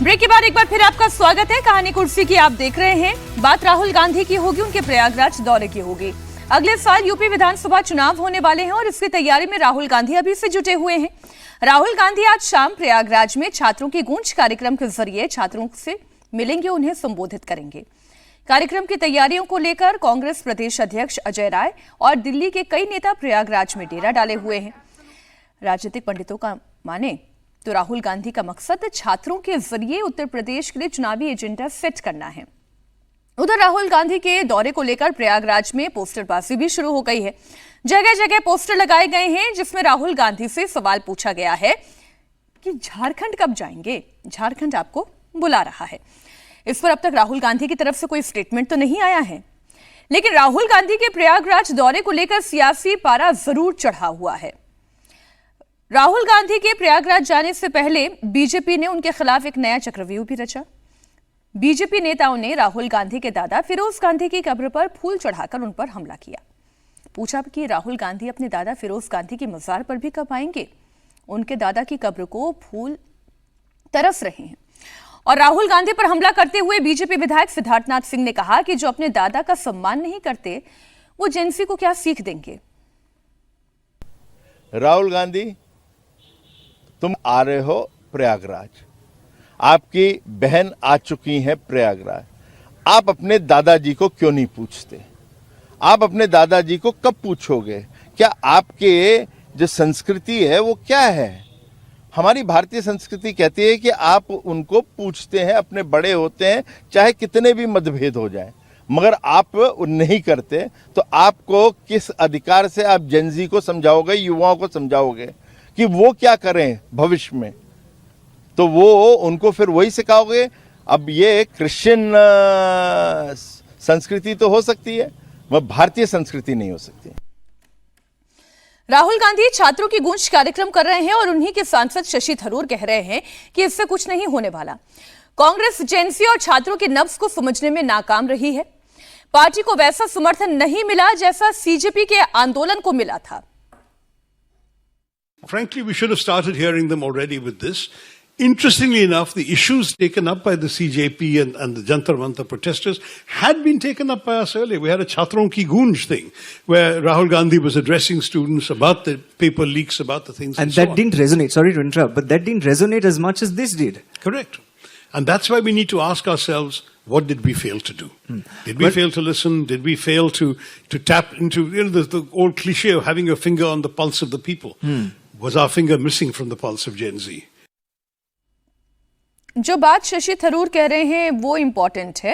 Break के बाद एक बार फिर आपका स्वागत है। कहानी कुर्सी की आप देख रहे हैं। बात राहुल गांधी की होगी, उनके प्रयागराज दौरे की होगी। अगले साल यूपी विधानसभा चुनाव होने वाले हैं और इसकी तैयारी में राहुल गांधी अभी से जुटे हुए हैं। राहुल गांधी आज शाम प्रयागराज में छात्रों की गूंज कार्यक्रम के जरिए छात्रों से मिलेंगे, उन्हें संबोधित करेंगे। कार्यक्रम की तैयारियों को लेकर कांग्रेस प्रदेश अध्यक्ष अजय राय और दिल्ली के कई नेता प्रयागराज में डेरा डाले हुए हैं। राजनीतिक पंडितों का माने तो राहुल गांधी का मकसद छात्रों के जरिए उत्तर प्रदेश के लिए चुनावी एजेंडा सेट करना है। उधर राहुल गांधी के दौरे को लेकर प्रयागराज में पोस्टरबाजी भी शुरू हो गई है। जगह जगह पोस्टर लगाए गए हैं जिसमें राहुल गांधी से सवाल पूछा गया है कि झारखंड कब जाएंगे, झारखंड आपको बुला रहा है। इस पर अब तक राहुल गांधी की तरफ से कोई स्टेटमेंट तो नहीं आया है, लेकिन राहुल गांधी के प्रयागराज दौरे को लेकर सियासी पारा जरूर चढ़ा हुआ है। राहुल गांधी के प्रयागराज जाने से पहले बीजेपी ने उनके खिलाफ एक नया चक्रव्यूह भी रचा। बीजेपी नेताओं ने राहुल गांधी के दादा फिरोज गांधी की कब्र पर फूल चढ़ाकर उन पर हमला किया। पूछा कि राहुल गांधी अपने दादा फिरोज गांधी की मजार पर भी कब आएंगे। उनके दादा की कब्र को फूल तरस रहे हैं। और राहुल गांधी पर हमला करते हुए बीजेपी विधायक सिद्धार्थनाथ सिंह ने कहा कि जो अपने दादा का सम्मान नहीं करते वो जेएनसी को क्या सीख देंगे। राहुल गांधी, तुम आ रहे हो प्रयागराज, आपकी बहन आ चुकी है प्रयागराज। आप अपने दादाजी को क्यों नहीं पूछते? आप अपने दादाजी को कब पूछोगे? क्या आपके जो संस्कृति है वो क्या है? हमारी भारतीय संस्कृति कहती है कि आप उनको पूछते हैं, अपने बड़े होते हैं, चाहे कितने भी मतभेद हो जाएं, मगर आप नहीं करते। तो आपको किस अधिकार से आप जेनजी को समझाओगे, युवाओं को समझाओगे कि वो क्या करें भविष्य में? तो वो उनको फिर वही सिखाओगे। अब ये क्रिश्चियन संस्कृति तो हो सकती है, वह भारतीय संस्कृति नहीं हो सकती। राहुल गांधी छात्रों की गूंज कार्यक्रम कर रहे हैं और उन्हीं के सांसद शशि थरूर कह रहे हैं कि इससे कुछ नहीं होने वाला। कांग्रेस जेएनसी और छात्रों के नब्ज को समझने में नाकाम रही है। पार्टी को वैसा समर्थन नहीं मिला जैसा सीजेपी के आंदोलन को मिला था। Frankly, we should have started hearing them already with this. Interestingly enough, the issues taken up by the CJP and the Jantar Mantar protesters had been taken up by us earlier. We had a Chatron Ki Goonj thing where Rahul Gandhi was addressing students about the paper leaks, about the things and that didn't resonate. Sorry to interrupt, but that didn't resonate as much as this did. Correct. And that's why we need to ask ourselves, what did we fail to do? Did we fail to listen? Did we fail to tap into the old cliche of having your finger on the pulse of the people? Was our finger missing from the pulse of Gen Z? जो बात शशि थरूर कह रहे हैं वो important है।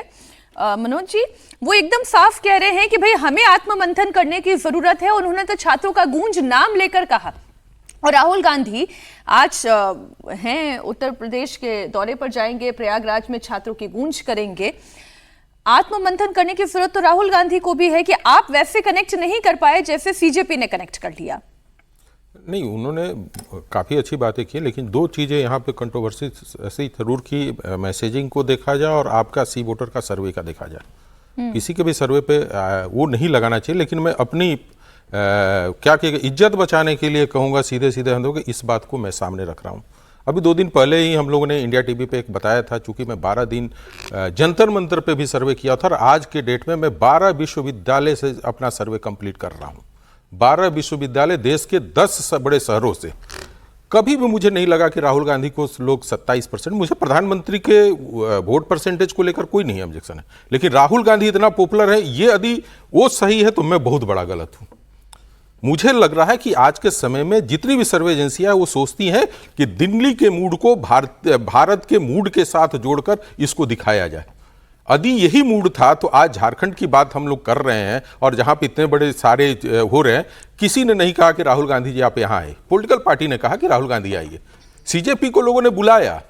मनोज जी, वो एकदम साफ कह रहे हैं कि भाई हमें आत्ममंथन करने की जरूरत है। उन्होंने तो छात्रों का गूंज नाम लेकर कहा। और राहुल गांधी आज हैं उत्तर प्रदेश के दौरे पर जाएंगे, प्रयागराज में छात्रों की गूंज करेंगे। आत्ममंथन करने की जरूरत तो राहुल गांधी को भी है कि आप वैसे कनेक्ट नहीं कर पाए जैसे सीजेपी ने कनेक्ट कर लिया। नहीं, उन्होंने काफ़ी अच्छी बातें की, लेकिन दो चीज़ें यहाँ पे कंट्रोवर्सी ऐसी थरूर की मैसेजिंग को देखा जाए और आपका सी वोटर का सर्वे का देखा जाए। किसी के भी सर्वे पे वो नहीं लगाना चाहिए, लेकिन मैं अपनी क्या कहेगा इज्जत बचाने के लिए कहूँगा सीधे सीधे हम लोग इस बात को मैं सामने रख रहा हूँ। अभी 2 दिन पहले ही हम लोगों ने इंडिया टीवी पे एक बताया था, चूँकि मैं 12 दिन जंतर मंतर पे भी सर्वे किया था और आज के डेट में मैं 12 विश्वविद्यालय से अपना सर्वे कंप्लीट कर रहा हूँ। 12 विश्वविद्यालय देश के 10 बड़े शहरों से। कभी भी मुझे नहीं लगा कि राहुल गांधी को लोग 27%, मुझे प्रधानमंत्री के वोट परसेंटेज को लेकर कोई नहीं ऑब्जेक्शन है, लेकिन राहुल गांधी इतना पॉपुलर है, ये यदि वो सही है तो मैं बहुत बड़ा गलत हूं। मुझे लग रहा है कि आज के समय में जितनी भी सर्वे एजेंसियां हैं वो सोचती हैं कि दिल्ली के मूड को भारत के मूड के साथ जोड़कर इसको दिखाया जाए। यदि यही मूड था तो आज झारखंड की बात हम लोग कर रहे हैं और जहां पे इतने बड़े सारे हो रहे हैं, किसी ने नहीं कहा कि राहुल गांधी जी आप यहां आए। पॉलिटिकल पार्टी ने कहा कि राहुल गांधी आइए। सीजेपी को लोगों ने बुलाया,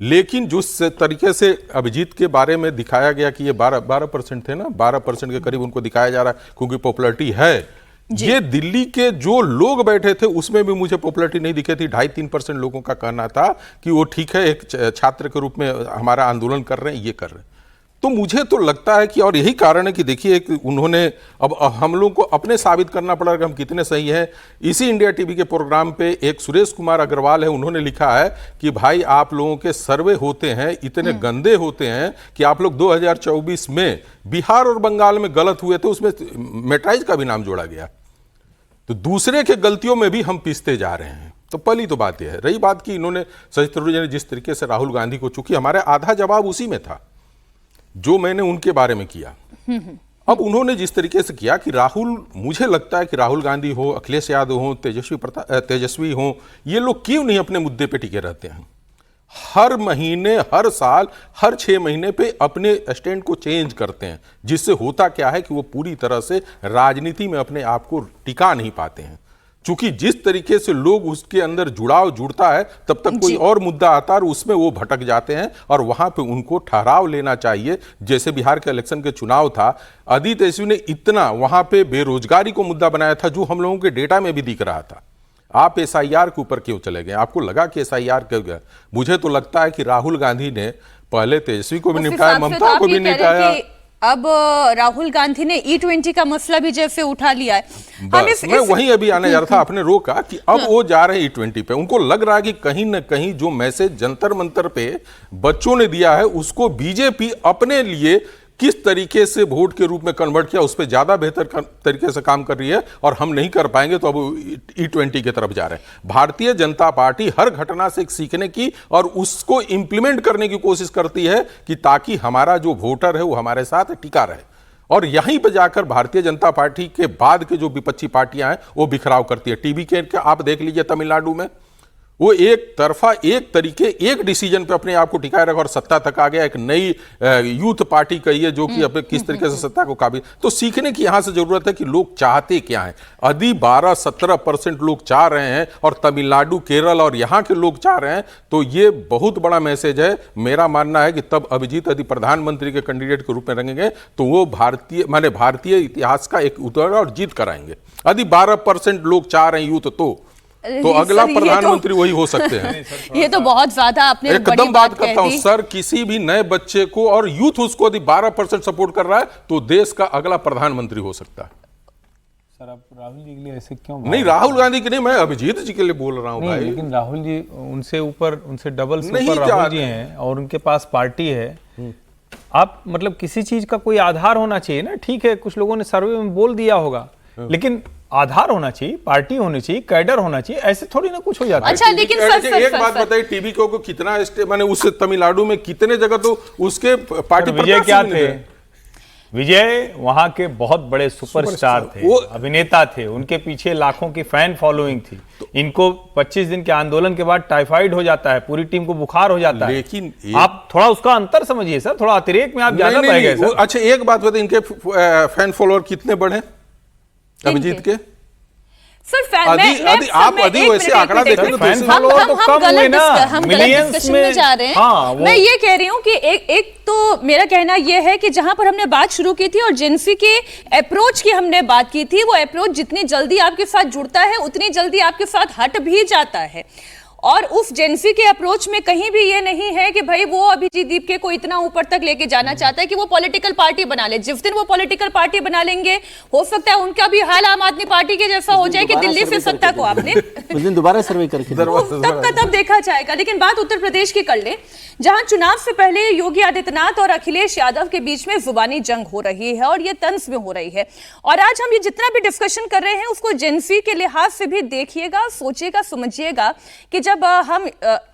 लेकिन जिस तरीके से अभिजीत के बारे में दिखाया गया कि ये 12% थे ना, 12% के करीब उनको दिखाया जा रहा है क्योंकि पॉपुलरिटी है। ये दिल्ली के जो लोग बैठे थे उसमें भी मुझे पॉपुलरिटी नहीं दिखी थी। 2.5-3% लोगों का कहना था कि वो ठीक है, एक छात्र के रूप में हमारा आंदोलन कर रहे हैं, ये कर रहे हैं। तो मुझे तो लगता है कि, और यही कारण है कि देखिए कि उन्होंने अब हम लोगों को अपने साबित करना पड़ा कि हम कितने सही हैं। इसी इंडिया टीवी के प्रोग्राम पे एक सुरेश कुमार अग्रवाल है, उन्होंने लिखा है कि भाई आप लोगों के सर्वे होते हैं इतने गंदे होते हैं कि आप लोग 2024 में बिहार और बंगाल में गलत हुए थे, उसमें मेट्राइज का भी नाम जोड़ा गया। तो दूसरे के गलतियों में भी हम पिसते जा रहे हैं। तो पहली तो बात यह है। रही बात कि इन्होंने शशि थरूर जी ने जिस तरीके से राहुल गांधी को, चूंकि हमारे आधा जवाब उसी में था जो मैंने उनके बारे में किया। अब उन्होंने जिस तरीके से किया कि राहुल, मुझे लगता है कि राहुल गांधी हो, अखिलेश यादव हो, तेजस्वी हो, ये लोग क्यों नहीं अपने मुद्दे पे टिके रहते हैं। हर महीने, हर साल, हर 6 महीने पे अपने स्टैंड को चेंज करते हैं, जिससे होता क्या है कि वो पूरी तरह से राजनीति में अपने आप को टिका नहीं पाते हैं। चूंकि जिस तरीके से लोग उसके अंदर जुड़ाव जुड़ता है, तब तक कोई और मुद्दा आता है और उसमें वो भटक जाते हैं और वहां पे उनको ठहराव लेना चाहिए। जैसे बिहार के इलेक्शन के चुनाव था, अदिति तेजस्वी ने इतना वहां पे बेरोजगारी को मुद्दा बनाया था जो हम लोगों के डेटा में भी दिख रहा था। आप एसआईआर के ऊपर क्यों चले गए? आपको लगा कि एसआईआर क्यों गया? मुझे तो लगता है कि राहुल गांधी ने पहले तेजस्वी को भी निपटाया, ममता को भी निपटाया। अब राहुल गांधी ने E20 का मसला भी जैसे उठा लिया है। मैं वहीं अभी आने जा रहा था, आपने रोका कि अब वो जा रहे हैं E20 पे। उनको लग रहा है कि कहीं ना कहीं जो मैसेज जंतर मंतर पे बच्चों ने दिया है उसको बीजेपी अपने लिए किस तरीके से वोट के रूप में कन्वर्ट किया, उस पर ज्यादा बेहतर तरीके से काम कर रही है और हम नहीं कर पाएंगे, तो अब E20 की तरफ जा रहे हैं। भारतीय जनता पार्टी हर घटना से सीखने की और उसको इंप्लीमेंट करने की कोशिश करती है कि ताकि हमारा जो वोटर है वो हमारे साथ टिका रहे। और यहीं पर जाकर भारतीय जनता पार्टी के बाद के जो विपक्षी पार्टियां हैं वो बिखराव करती है। टीवी के आप देख लीजिए, तमिलनाडु में वो एक तरफा, एक तरीके, एक डिसीजन पे अपने आप को टिकाए रखा और सत्ता तक आ गया। एक नई यूथ पार्टी कही है जो कि अब किस तरीके से सत्ता को काबिज। तो सीखने की यहां से जरूरत है कि लोग चाहते क्या हैं। यदि 12-17% लोग चाह रहे हैं और तमिलनाडु, केरल और यहां के लोग चाह रहे हैं, तो ये बहुत बड़ा मैसेज है। मेरा मानना है कि तब अभिजीत यदि प्रधानमंत्री के कैंडिडेट के रूप में रहेंगे तो वो भारतीय इतिहास का एक उदाहरण और जीत कराएंगे। यदि 12% लोग चाह रहे हैं यूथ, तो अगला प्रधानमंत्री वही हो सकते हैं। ये तो बहुत ज्यादा आपने एकदम बात करता हूं सर, किसी भी नए बच्चे को और यूथ उसको यदि 12% सपोर्ट कर रहा है तो देश का अगला प्रधानमंत्री हो सकता है। सर आप राहुल जी के लिए ऐसे क्यों? नहीं, राहुल गांधी के नहीं, मैं अभिजीत जी के लिए बोल रहा हूं भाई। लेकिन राहुल जी उनसे ऊपर, उनसे डबल सुपर राहुल जी हैं और उनके पास पार्टी है। आप मतलब किसी चीज का कोई आधार होना चाहिए ना। ठीक है, कुछ लोगों ने सर्वे में बोल दिया होगा, लेकिन आधार होना चाहिए, पार्टी होनी चाहिए, कैडर होना चाहिए। ऐसे थोड़ी ना कुछ हो जाता है। अच्छा, लेकिन एक बात बताइए, टीवी को कितना माने उस तमिलनाडु में कितने जगह तो उसके पार्टी विजय क्या थे? विजय वहां के बहुत बड़े सुपरस्टार थे, अभिनेता थे, उनके पीछे लाखों की फैन फॉलोइंग थी। इनको 25 दिन के आंदोलन के बाद टाइफाइड हो जाता है, पूरी टीम को बुखार हो जाता है। लेकिन आप थोड़ा उसका अंतर समझिए सर, थोड़ा अतिरेक में आप ज्यादा बह गए सर। अच्छा, एक बात बताइए, इनके फैन फॉलोअर कितने बढ़े अभिजीत के? सर आप वैसे आंकड़ा देखें तो हम गलत डिस्कशन में जा रहे हैं। मैं ये कह रही हूँ कि एक तो मेरा कहना ये है कि जहां पर हमने बात शुरू की थी और जेंसी के अप्रोच की हमने बात की थी, वो अप्रोच जितनी जल्दी आपके साथ जुड़ता है उतनी जल्दी आपके साथ हट भी जाता है। और उस जेंसी के अप्रोच में कहीं भी ये नहीं है कि भाई वो अभिजीत दीप के को इतना ऊपर तक लेके जाना चाहता है कि वो पॉलिटिकल पार्टी बना ले। जिस दिन वो पॉलिटिकल पार्टी बना लेंगे, हो सकता है उनका भी हाल आम आदमी पार्टी के जैसा हो जाए कि दिल्ली से सत्ता को आपने उस दिन दोबारा सर्वे करके तब का तब देखा जाएगा। लेकिन बात उत्तर प्रदेश की कर ले, जहां चुनाव से पहले योगी आदित्यनाथ और अखिलेश यादव के बीच में जुबानी जंग हो रही है और ये तंज में हो रही है। और आज हम ये जितना भी डिस्कशन कर रहे हैं उसको जेंसी के लिहाज से भी देखिएगा, सोचिएगा, समझिएगा कि जब हम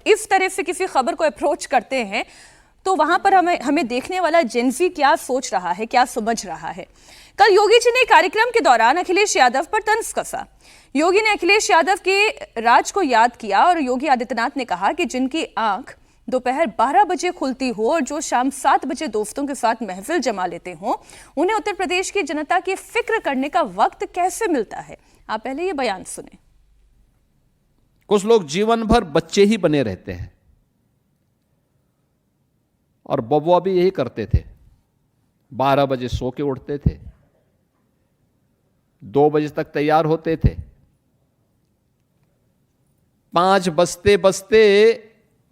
इस तरह से किसी खबर को अप्रोच करते हैं तो वहां पर हमें देखने वाला जेंसी क्या सोच रहा है, क्या समझ रहा है। कल योगी जी ने कार्यक्रम के दौरान अखिलेश यादव पर तंज कसा। योगी ने अखिलेश यादव के राज को याद किया और योगी आदित्यनाथ ने कहा कि जिनकी आंख दोपहर 12 बजे खुलती हो और जो शाम 7 बजे दोस्तों के साथ महफिल जमा लेते हो, उन्हें उत्तर प्रदेश की जनता की फिक्र करने का वक्त कैसे मिलता है। आप पहले ये बयान सुने। कुछ लोग जीवन भर बच्चे ही बने रहते हैं और बबुआ भी यही करते थे। 12 बजे सो के उठते थे, 2 बजे तक तैयार होते थे, 5 बजते बजते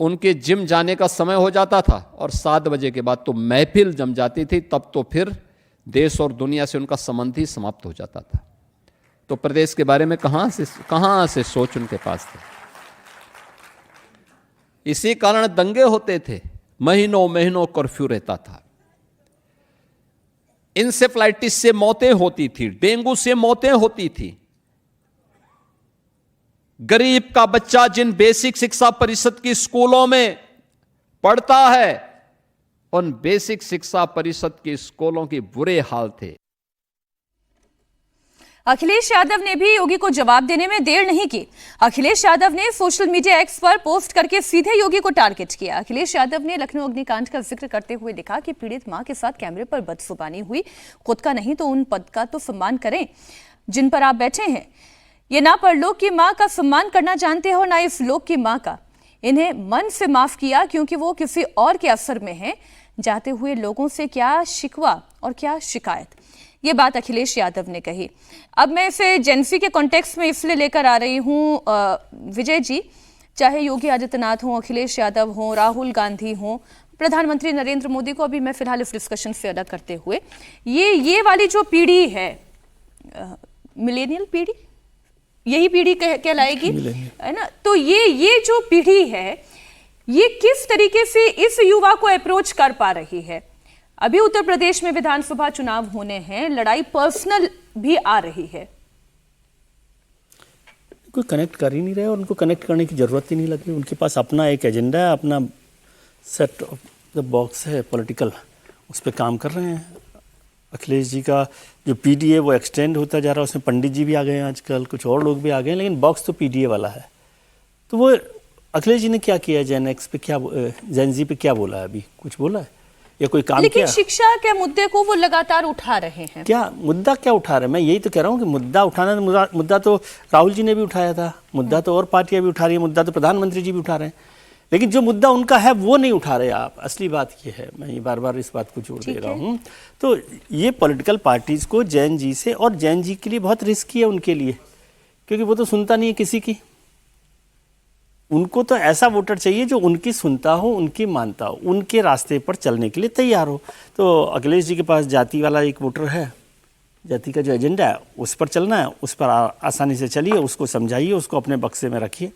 उनके जिम जाने का समय हो जाता था और 7 बजे के बाद तो महफिल जम जाती थी, तब तो फिर देश और दुनिया से उनका संबंध ही समाप्त हो जाता था। तो प्रदेश के बारे में कहां से सोच उनके पास थी। इसी कारण दंगे होते थे, महीनों महीनों कर्फ्यू रहता था, इंसेफ्लाइटिस से मौतें होती थी, डेंगू से मौतें होती थी। गरीब का बच्चा जिन बेसिक शिक्षा परिषद की स्कूलों में पढ़ता है, उन बेसिक शिक्षा परिषद के स्कूलों के बुरे हाल थे। अखिलेश यादव ने भी योगी को जवाब देने में देर नहीं की। अखिलेश यादव ने सोशल मीडिया एक्स पर पोस्ट करके सीधे योगी को टारगेट किया। अखिलेश यादव ने लखनऊ अग्निकांड का जिक्र करते हुए लिखा कि पीड़ित मां के साथ कैमरे पर बदजुबानी हुई, खुद का नहीं तो उन पद का तो सम्मान करें जिन पर आप बैठे हैं। ये ना परलोक की मां का सम्मान करना जानते हो, ना इस लोक की मां का। इन्हें मन से माफ किया क्योंकि वो किसी और के असर में हैं। जाते हुए लोगों से क्या शिकवा और क्या शिकायत, ये बात अखिलेश यादव ने कही। अब मैं इसे जेंसी के कॉन्टेक्स्ट में इसलिए लेकर आ रही हूं विजय जी, चाहे योगी आदित्यनाथ हो, अखिलेश यादव हो, राहुल गांधी हो, प्रधानमंत्री नरेंद्र मोदी को अभी मैं फिलहाल इस डिस्कशन से अलग करते हुए, ये वाली जो पीढ़ी है, मिलेनियल पीढ़ी, यही पीढ़ी कहलाएगी, है ना। तो ये जो पीढ़ी है, ये किस तरीके से इस युवा को अप्रोच कर पा रही है। अभी उत्तर प्रदेश में विधानसभा चुनाव होने हैं, लड़ाई पर्सनल भी आ रही है, कोई कनेक्ट कर ही नहीं रहे और उनको कनेक्ट करने की जरूरत ही नहीं लग रही। उनके पास अपना एक एजेंडा है, अपना सेट ऑफ द बॉक्स है पॉलिटिकल, उस पर काम कर रहे हैं। अखिलेश जी का जो पीडीए है वो एक्सटेंड होता जा रहा है, उसमें पंडित जी भी आ गए हैं आजकल, कुछ और लोग भी आ गए हैं, लेकिन बॉक्स तो पीडीए वाला है। तो वो अखिलेश जी ने क्या किया, जेन एक्स पे क्या, जेन जी पे क्या बोला है, अभी कुछ बोला है या कोई काम लेकिन किया? शिक्षा के मुद्दे को वो लगातार उठा रहे हैं। क्या मुद्दा क्या उठा रहे हैं? मैं यही तो कह रहा हूँ कि मुद्दा उठाना, मुद्दा तो राहुल जी ने भी उठाया था, मुद्दा तो और पार्टियां भी उठा रही है, मुद्दा तो प्रधानमंत्री जी भी उठा रहे हैं, लेकिन जो मुद्दा उनका है वो नहीं उठा रहे आप। असली बात ये है, मैं ये बार बार इस बात को जोड़ दे रहा हूँ। तो ये पॉलिटिकल पार्टीज को जैन जी से, और जैन जी के लिए बहुत रिस्की है उनके लिए, क्योंकि वो तो सुनता नहीं है किसी की। उनको तो ऐसा वोटर चाहिए जो उनकी सुनता हो, उनकी मानता हो, उनके रास्ते पर चलने के लिए तैयार हो। तो अखिलेश जी के पास जाति वाला एक वोटर है, जाति का जो एजेंडा है उस पर चलना है, उस पर आसानी से चलिए, उसको समझाइए, उसको अपने बक्से में रखिए,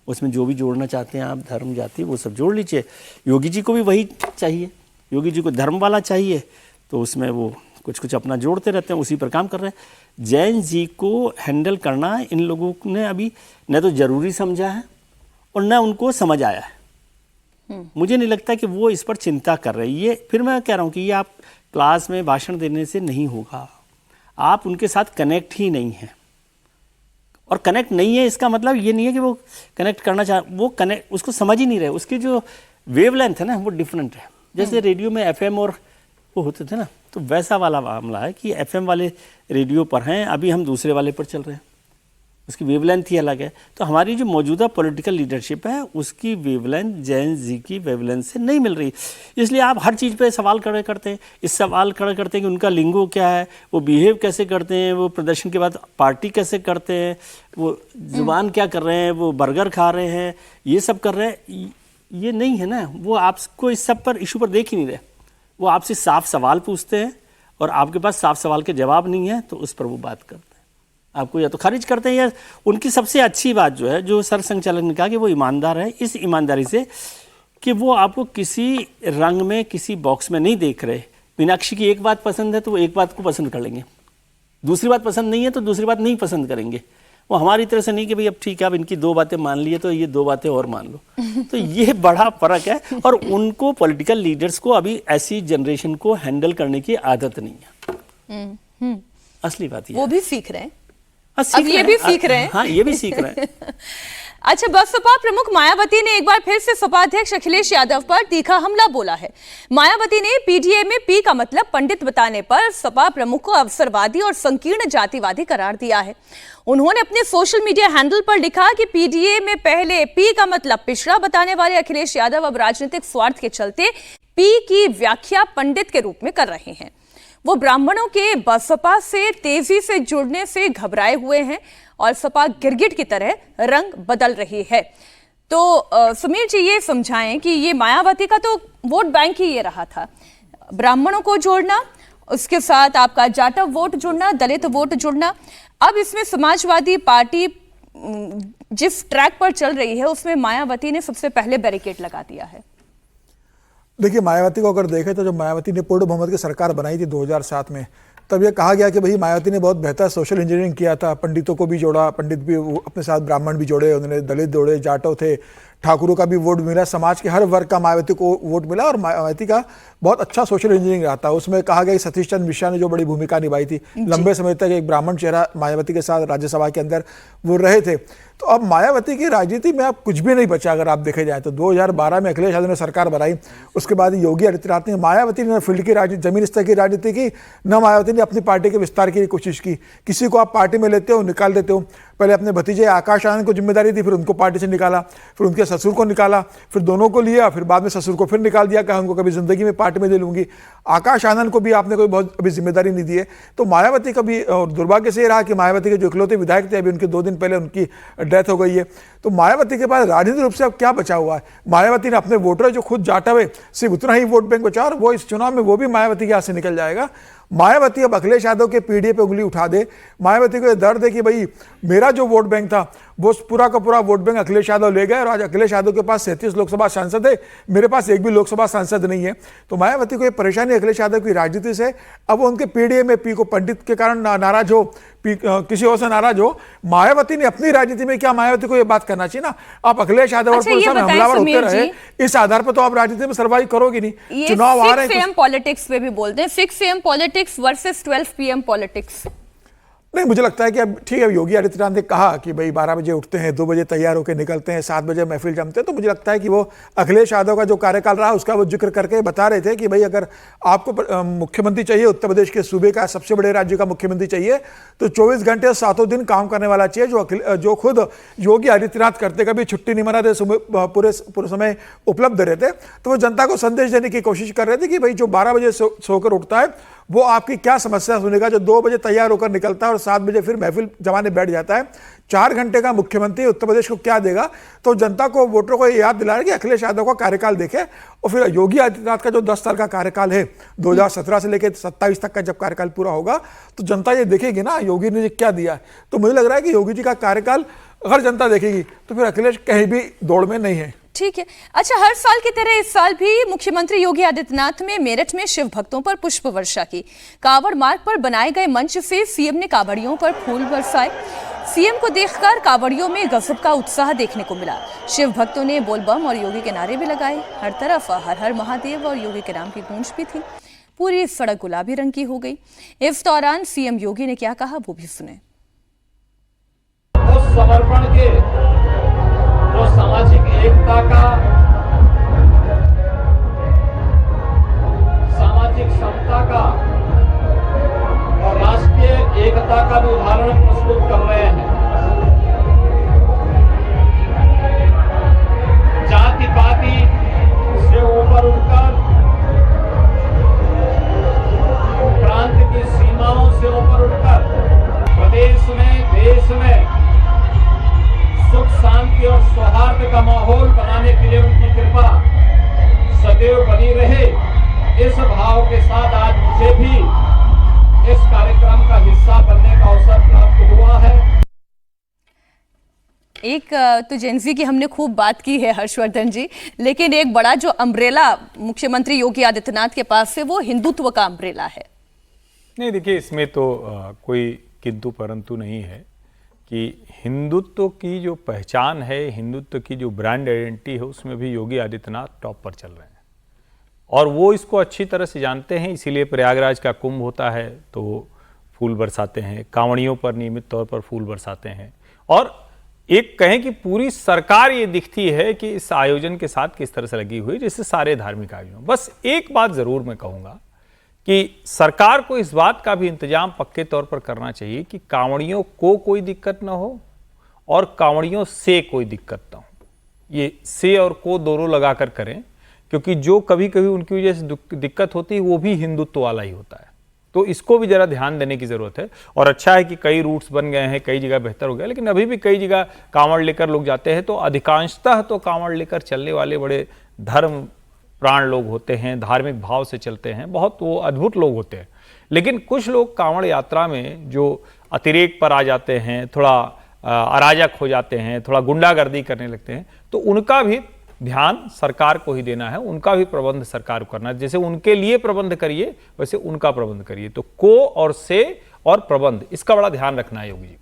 उसमें जो भी जोड़ना चाहते हैं आप, धर्म जाति, वो सब जोड़ लीजिए। योगी जी को भी वही चाहिए, योगी जी को धर्म वाला चाहिए, तो उसमें वो कुछ कुछ अपना जोड़ते रहते हैं, उसी पर काम कर रहे हैं। जैन जी को हैंडल करना इन लोगों ने अभी न तो ज़रूरी समझा है और न उनको समझ आया है। मुझे नहीं लगता कि वो इस पर चिंता कर रहे हैं। ये फिर मैं कह रहा हूँ कि ये आप क्लास में भाषण देने से नहीं होगा, आप उनके साथ कनेक्ट ही नहीं हैं। और कनेक्ट नहीं है इसका मतलब ये नहीं है कि वो कनेक्ट करना चाह, वो कनेक्ट उसको समझ ही नहीं रहे, उसकी जो वेवलेंथ है ना वो डिफरेंट है। जैसे रेडियो में एफएम और वो होते थे ना, तो वैसा वाला मामला है कि एफएम वाले रेडियो पर हैं, अभी हम दूसरे वाले पर चल रहे हैं, उसकी वेवलेंथ ही अलग है। तो हमारी जो मौजूदा पॉलिटिकल लीडरशिप है उसकी वेवलेंथ जैन जी की वेवलेंथ से नहीं मिल रही, इसलिए आप हर चीज़ पे सवाल खड़े करते हैं। इस सवाल खड़े करते हैं कि उनका लिंगो क्या है, वो बिहेव कैसे करते हैं, वो प्रदर्शन के बाद पार्टी कैसे करते हैं, वो जुबान क्या कर रहे हैं, वो बर्गर खा रहे हैं, ये सब कर रहे हैं। ये नहीं है ना, वो आपको इस सब पर इशू पर देख ही नहीं रहे। वो आपसे साफ सवाल पूछते हैं और आपके पास साफ सवाल के जवाब नहीं है, तो उस पर वो बात करते हैं, आपको या तो खारिज करते हैं। या उनकी सबसे अच्छी बात जो है, जो सर संचालक ने कहा कि वो ईमानदार है, इस ईमानदारी से कि वो आपको किसी रंग में, किसी बॉक्स में नहीं देख रहे। मीनाक्षी की एक बात पसंद है तो वो एक बात को पसंद कर लेंगे, दूसरी बात पसंद नहीं है तो दूसरी बात नहीं पसंद करेंगे। वो हमारी तरह से नहीं कि भाई अब ठीक है, अब इनकी 2 बातें मान लिए तो ये 2 बातें और मान लो। तो ये बड़ा फर्क है, और उनको पॉलिटिकल लीडर्स को अभी ऐसी जनरेशन को हैंडल करने की आदत नहीं है। असली बात ये वो भी सीख रहे हैं, अब ये भी सीख रहे हैं। हाँ, ये भी सीख रहे हैं। अच्छा, बसपा प्रमुख मायावती ने एक बार फिर से सपा अध्यक्ष अखिलेश यादव पर तीखा हमला बोला है। मायावती ने पीडीए में पी का मतलब पंडित बताने पर सपा प्रमुख को अवसरवादी और संकीर्ण जातिवादी करार दिया है। उन्होंने अपने सोशल मीडिया हैंडल पर लिखा कि पीडीए में पहले पी का मतलब पिछड़ा बताने वाले अखिलेश यादव अब राजनीतिक स्वार्थ के चलते पी की व्याख्या पंडित के रूप में कर रहे हैं। वो ब्राह्मणों के बसपा से तेजी से जुड़ने से घबराए हुए हैं और सपा गिरगिट की तरह रंग बदल रही है। तो सुमीर जी ये समझाएं कि ये मायावती का तो वोट बैंक ही ये रहा था, ब्राह्मणों को जोड़ना, उसके साथ आपका जाटव वोट जुड़ना, दलित वोट जुड़ना। अब इसमें समाजवादी पार्टी जिस ट्रैक पर चल रही है उसमें मायावती ने सबसे पहले बैरिकेड लगा दिया है। देखिए, मायावती को अगर देखें तो जब मायावती ने पूर्ण बहुमत की सरकार बनाई थी 2007 में, तब ये कहा गया कि भाई मायावती ने बहुत बेहतर सोशल इंजीनियरिंग किया था, पंडितों को भी जोड़ा, पंडित भी अपने साथ ब्राह्मण भी जोड़े, उन्होंने दलित जोड़े, जाटव थे, ठाकुरों का भी वोट मिला, समाज के हर वर्ग का मायावती को वोट मिला और मायावती का बहुत अच्छा सोशल इंजीनियरिंग रहा था। उसमें कहा गया कि सतीश चंद्र मिश्रा ने जो बड़ी भूमिका निभाई थी, लंबे समय तक एक ब्राह्मण चेहरा मायावती के साथ राज्यसभा के अंदर वो रहे थे। तो अब मायावती की राजनीति में अब कुछ भी नहीं बचा अगर आप देखे जाए तो। 2012 में अखिलेश यादव ने सरकार बनाई, उसके बाद योगी आदित्यनाथ ने, मायावती ने फील्ड की राजनीति, जमीन स्तर की राजनीति की, न मायावती ने अपनी पार्टी के विस्तार की कोशिश की। किसी को आप पार्टी में लेते हो, निकाल देते हो। पहले अपने भतीजे आकाश आनंद को जिम्मेदारी दी, फिर उनको पार्टी से निकाला, फिर उनके ससुर को निकाला, फिर दोनों को लिया, फिर बाद में ससुर को फिर निकाल दिया, कहा उनको कभी जिंदगी में पार्टी में ले लूंगी। आकाश आनंद को भी आपने कोई बहुत अभी जिम्मेदारी नहीं दी है। तो मायावती का भी दुर्भाग्य से ये रहा कि मायावती के जो इकलौते विधायक थे, अभी उनके 2 दिन पहले उनकी डेथ हो गई है। तो मायावती के पास राजनीतिक रूप से अब क्या बचा हुआ है? मायावती ने अपने वोटर जो खुद जाटा हुए सिर्फ उतना ही वोट बैंक बचा, और वो इस चुनाव में वो भी मायावती के हाथ से निकल जाएगा। मायावती अब अखिलेश यादव के पीढ़ी पे उंगली उठा दे। मायावती को यह दर्द है कि भाई मेरा जो वोट बैंक था वो पूरा का पूरा वोट बैंक अखिलेश यादव ले गए, और आज अखिलेश यादव के पास 37 लोकसभा सांसद है, मेरे पास एक भी लोकसभा सांसद नहीं है। तो मायावती को यह परेशानी अखिलेश यादव की राजनीति से। अब वो उनके पीढ़ी में पी को पंडित के कारण नाराज हो, किसी और से नाराज हो, मायावती ने अपनी राजनीति में क्या, मायावती को यह बात करना चाहिए ना। आप अखिलेश यादव और हमलावर होते रहे, इस आधार पर तो आप राजनीति में सर्वाइव करोगे नहीं। चुनाव आ रहे हैं, 6 AM पॉलिटिक्स पे भी बोलते हैं, 6 AM politics versus 12 PM politics. नहीं, मुझे लगता है कि अब ठीक है, योगी आदित्यनाथ ने कहा कि भाई 12 बजे उठते हैं, 2 बजे तैयार होकर निकलते हैं, 7 बजे महफिल जमते हैं। तो मुझे लगता है कि वो अखिलेश यादव का जो कार्यकाल रहा उसका वो जिक्र करके बता रहे थे कि भाई अगर आपको मुख्यमंत्री चाहिए, उत्तर प्रदेश के सूबे का सबसे बड़े राज्य का मुख्यमंत्री चाहिए, तो 24 घंटे 7 दिन काम करने वाला चाहिए, जो खुद योगी आदित्यनाथ करते, कभी छुट्टी नहीं मनाते, पूरे समय उपलब्ध रहते। तो वो जनता को संदेश देने की कोशिश कर रहे थे कि भाई जो 12 बजे सोकर उठता है वो आपकी क्या समस्या सुनेगा, जो 2 बजे तैयार होकर निकलता है और 7 बजे फिर महफिल जमाने बैठ जाता है। 4 घंटे का मुख्यमंत्री उत्तर प्रदेश को क्या देगा? तो जनता को, वोटरों को याद दिला रहा है कि अखिलेश यादव का कार्यकाल देखे, और फिर योगी आदित्यनाथ का जो 10 साल का कार्यकाल है, 2017 से लेकर 27 तक का जब कार्यकाल पूरा होगा, तो जनता ये देखेगी ना योगी ने क्या दिया है। तो मुझे लग रहा है कि योगी जी का कार्यकाल अगर जनता देखेगी तो फिर अखिलेश कहीं भी दौड़ में नहीं है। ठीक है। अच्छा, हर साल की तरह इस साल भी मुख्यमंत्री योगी आदित्यनाथ ने मेरठ में शिव भक्तों पर पुष्प वर्षा की। कांवड़ मार्ग पर बनाए गए मंच से सीएम ने कांवड़ियों पर फूल बरसाए। सीएम को देखकर कांवड़ियों में गजब का उत्साह देखने को मिला। शिव भक्तों ने बोलबम और योगी के नारे भी लगाए। हर तरफ हर हर महादेव और योगी के नाम की गूंज भी थी। पूरी सड़क गुलाबी रंग की हो गई। इस दौरान सीएम योगी ने क्या कहा वो भी सुने। उस समर्पण के, जो सामाजिक एकता का, सामाजिक समता का और राष्ट्रीय एकता का भी उदाहरण प्रस्तुत कर रहे हैं। जाति पाति से ऊपर उठकर, प्रांत की सीमाओं से ऊपर उठकर प्रदेश में, देश में सुख शांति और सौहार्द का माहौल बनाने के लिए उनकी कृपा सदैव बनी रहे, इस भाव के साथ आज मुझे भी इस कार्यक्रम का हिस्सा बनने का अवसर प्राप्त हुआ है। एक तो जेनजी की हमने खूब बात की है हर्षवर्धन जी, लेकिन एक बड़ा जो अम्ब्रेला मुख्यमंत्री योगी आदित्यनाथ के पास है वो हिंदुत्व का अम्ब्रेला है। नहीं, देखिए इसमें तो कोई किंतु परंतु नहीं है कि हिंदुत्व की जो पहचान है, हिंदुत्व की जो ब्रांड आइडेंटिटी है, उसमें भी योगी आदित्यनाथ टॉप पर चल रहे हैं और वो इसको अच्छी तरह से जानते हैं। इसीलिए प्रयागराज का कुंभ होता है तो फूल बरसाते हैं, कांवड़ियों पर नियमित तौर पर फूल बरसाते हैं, और एक कहें कि पूरी सरकार ये दिखती है कि इस आयोजन के साथ किस तरह से लगी हुई, जैसे सारे धार्मिक आयोजन। बस एक बात जरूर मैं कहूँगा कि सरकार को इस बात का भी इंतजाम पक्के तौर पर करना चाहिए कि कांवड़ियों को कोई दिक्कत ना हो और कांवड़ियों से कोई दिक्कत ना हो। ये से और को दोनों लगाकर करें, क्योंकि जो कभी कभी उनकी वजह से दिक्कत होती है वो भी हिंदुत्व वाला ही होता है। तो इसको भी जरा ध्यान देने की जरूरत है। और अच्छा है कि कई रूट्स बन गए हैं, कई जगह बेहतर हो गया, लेकिन अभी भी कई जगह कांवड़ लेकर लोग जाते हैं। तो अधिकांशतः तो कांवड़ लेकर चलने वाले बड़े धर्म प्राण लोग होते हैं, धार्मिक भाव से चलते हैं, बहुत वो अद्भुत लोग होते हैं। लेकिन कुछ लोग कांवड़ यात्रा में जो अतिरेक पर आ जाते हैं, थोड़ा अराजक हो जाते हैं, थोड़ा गुंडागर्दी करने लगते हैं, तो उनका भी ध्यान सरकार को ही देना है, उनका भी प्रबंध सरकार को करना है। जैसे उनके लिए प्रबंध करिए वैसे उनका प्रबंध करिए। तो को और से और प्रबंध, इसका बड़ा ध्यान रखना है योगी जी।